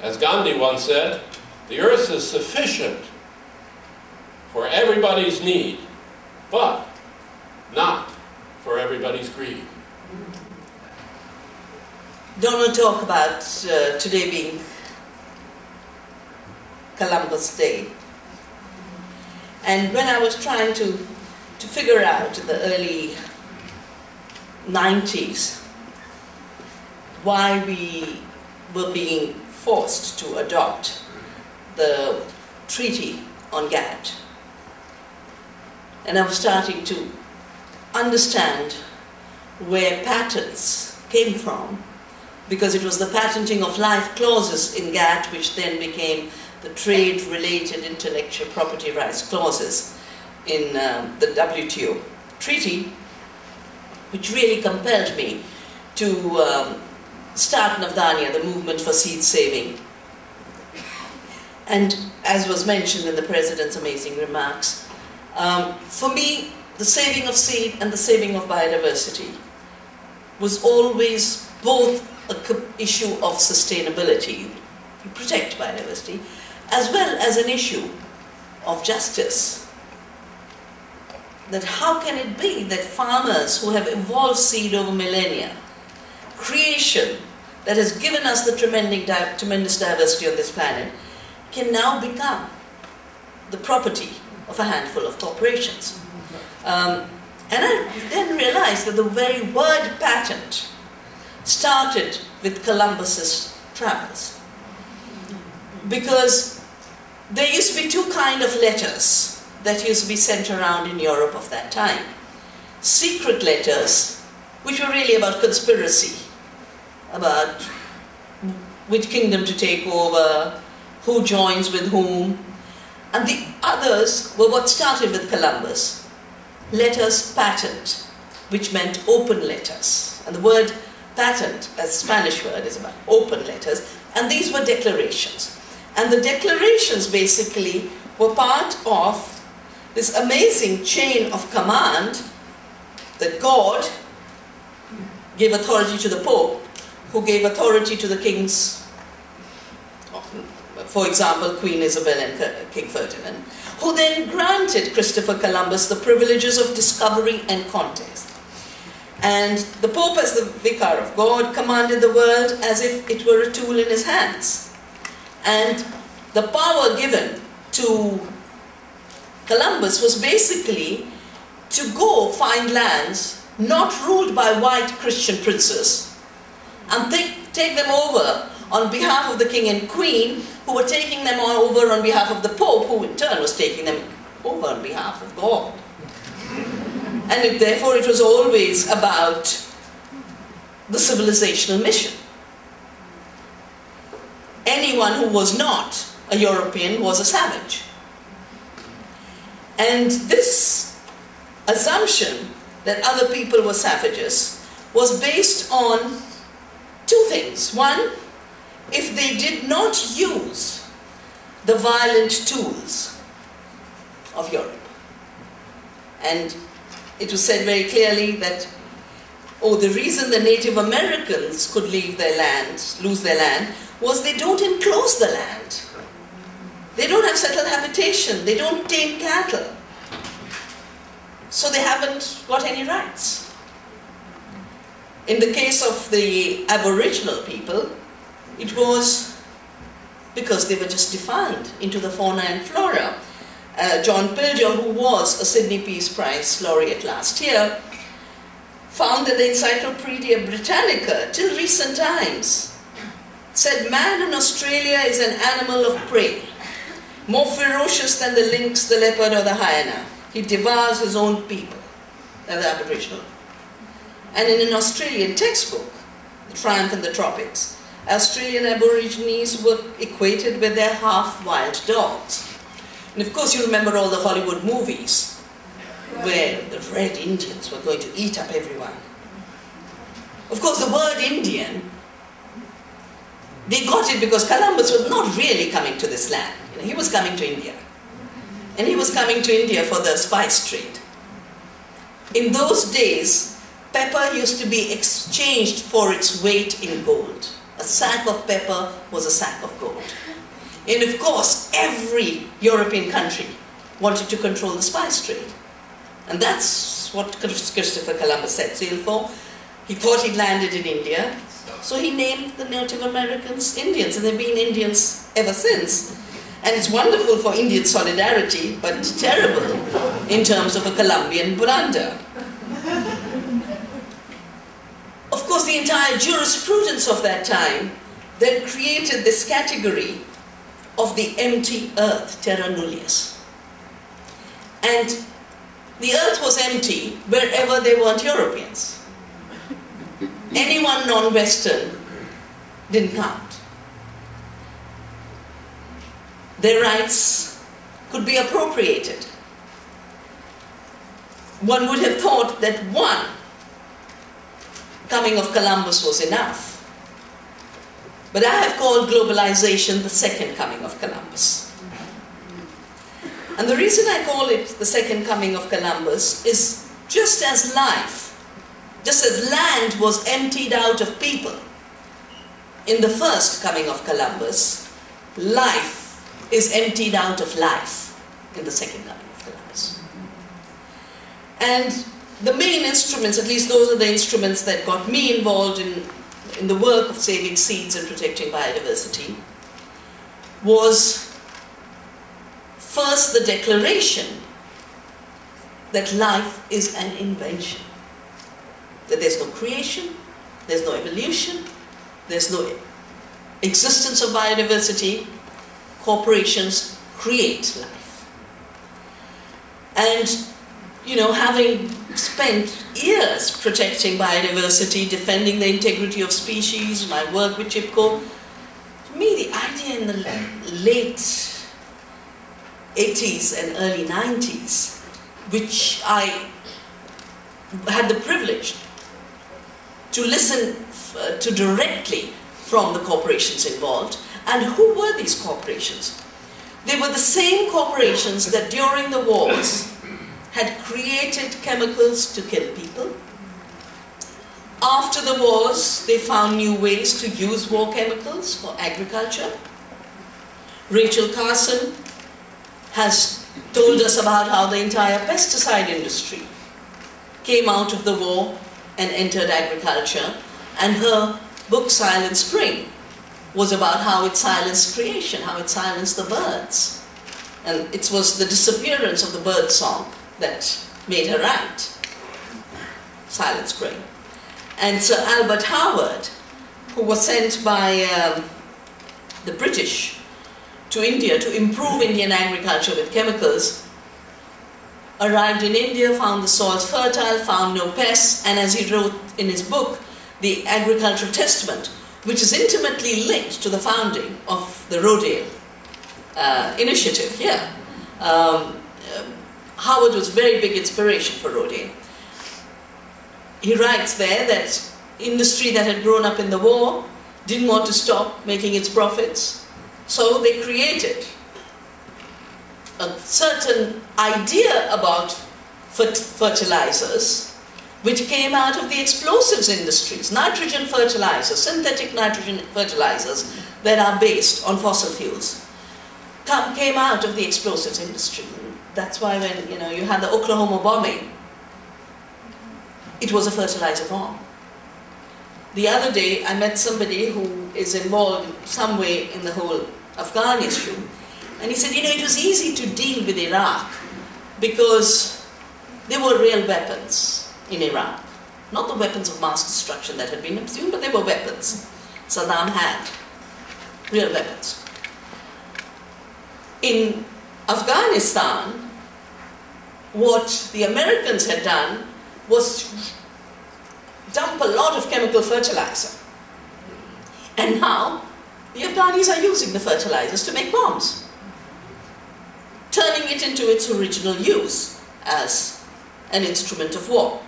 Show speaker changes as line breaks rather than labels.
As Gandhi once said, the earth is sufficient for everybody's need, but not for everybody's greed.
Donald talked about today being Columbus Day. And when I was trying to figure out in the early 90s why we were being forced to adopt the treaty on GATT, and I was starting to understand where patents came from, because it was the patenting of life clauses in GATT which then became the trade-related intellectual property rights clauses in the WTO treaty, which really compelled me to start Navdanya, the movement for seed saving. And as was mentioned in the President's amazing remarks, for me, the saving of seed and the saving of biodiversity was always both an issue of sustainability, to protect biodiversity, as well as an issue of justice. That how can it be that farmers who have evolved seed over millennia, creation that has given us the tremendous diversity on this planet, can now become the property of a handful of corporations? And I then realized that the very word patent started with Columbus's travels. Because there used to be two kinds of letters that used to be sent around in Europe of that time. Secret letters, which were really about conspiracy, about which kingdom to take over, who joins with whom. And the others were what started with Columbus. Letters patent, which meant open letters. And the word patent, as a Spanish word, is about open letters. And these were declarations. And the declarations basically were part of this amazing chain of command that God gave authority to the Pope, who gave authority to the kings, for example, Queen Isabel and King Ferdinand, who then granted Christopher Columbus the privileges of discovery and conquest. And the Pope, as the vicar of God, commanded the world as if it were a tool in his hands. And the power given to Columbus was basically to go find lands not ruled by white Christian princes and take them over on behalf of the king and queen, who were taking them over on behalf of the Pope, who in turn was taking them over on behalf of God. And therefore it was always about the civilizational mission. Anyone who was not a European was a savage. And this assumption that other people were savages was based on two things. One, if they did not use the violent tools of Europe. And it was said very clearly that, oh, the reason the Native Americans could leave their land, lose their land, was they don't enclose the land. They don't have settled habitation. They don't tame cattle. So they haven't got any rights. In the case of the Aboriginal people, it was because they were just defined into the fauna and flora. John Pilger, who was a Sydney Peace Prize laureate last year, found that the Encyclopedia Britannica, till recent times, said man in Australia is an animal of prey, more ferocious than the lynx, the leopard, or the hyena. He devours his own people, the Aboriginal. And in an Australian textbook, The Triumph in the Tropics, Australian Aborigines were equated with their half-wild dogs. And of course you remember all the Hollywood movies where the Red Indians were going to eat up everyone. Of course the word Indian, they got it because Columbus was not really coming to this land. You know, he was coming to India. And he was coming to India for the spice trade. In those days, pepper used to be exchanged for its weight in gold. a sack of pepper was a sack of gold. And of course, every European country wanted to control the spice trade. And that's what Christopher Columbus set sail for. He thought he'd landed in India, so he named the Native Americans Indians, and they've been Indians ever since. And it's wonderful for Indian solidarity, but terrible in terms of a Columbian blunder. Of course, the entire jurisprudence of that time then created this category of the empty earth, terra nullius. And the earth was empty wherever there weren't Europeans. Anyone non-Western didn't count. Their rights could be appropriated. One would have thought that one coming of Columbus was enough. But I have called globalization the second coming of Columbus. And the reason I call it the second coming of Columbus is just as life, just as land was emptied out of people in the first coming of Columbus, life is emptied out of life in the second coming of Columbus. And the main instruments, at least those are the instruments that got me involved in the work of saving seeds and protecting biodiversity, was first the declaration that life is an invention. That there's no creation, there's no evolution, there's no existence of biodiversity. Corporations create life. And, you know, having spent years protecting biodiversity, defending the integrity of species, my work with CHIPCO, to me the idea in the late 80s and early 90s, which I had the privilege to listen to directly from the corporations involved. And who were these corporations? They were the same corporations that during the wars had created chemicals to kill people. After the wars, they found new ways to use war chemicals for agriculture. Rachel Carson has told us about how the entire pesticide industry came out of the war and entered agriculture, and her book Silent Spring was about how it silenced creation, how it silenced the birds. And it was the disappearance of the bird song that made her write Silent Spring. And Sir Albert Howard, who was sent by the British to India to improve Indian agriculture with chemicals, arrived in India, found the soils fertile, found no pests, and as he wrote in his book, The Agricultural Testament, which is intimately linked to the founding of the Rodale initiative here. Howard was a very big inspiration for Rodale. He writes there that industry that had grown up in the war didn't want to stop making its profits, so they created a certain idea about fertilizers, which came out of the explosives industries, nitrogen fertilizers, synthetic nitrogen fertilizers that are based on fossil fuels, came out of the explosives industry. That's why when you had the Oklahoma bombing, it was a fertilizer bomb. The other day, I met somebody who is involved in some way in the whole Afghan issue, and he said, it was easy to deal with Iraq because there were real weapons in Iraq. Not the weapons of mass destruction that had been assumed, but they were weapons. Saddam had real weapons. In Afghanistan, what the Americans had done was dump a lot of chemical fertilizer. And now, the Afghanis are using the fertilizers to make bombs, turning it into its original use as an instrument of war.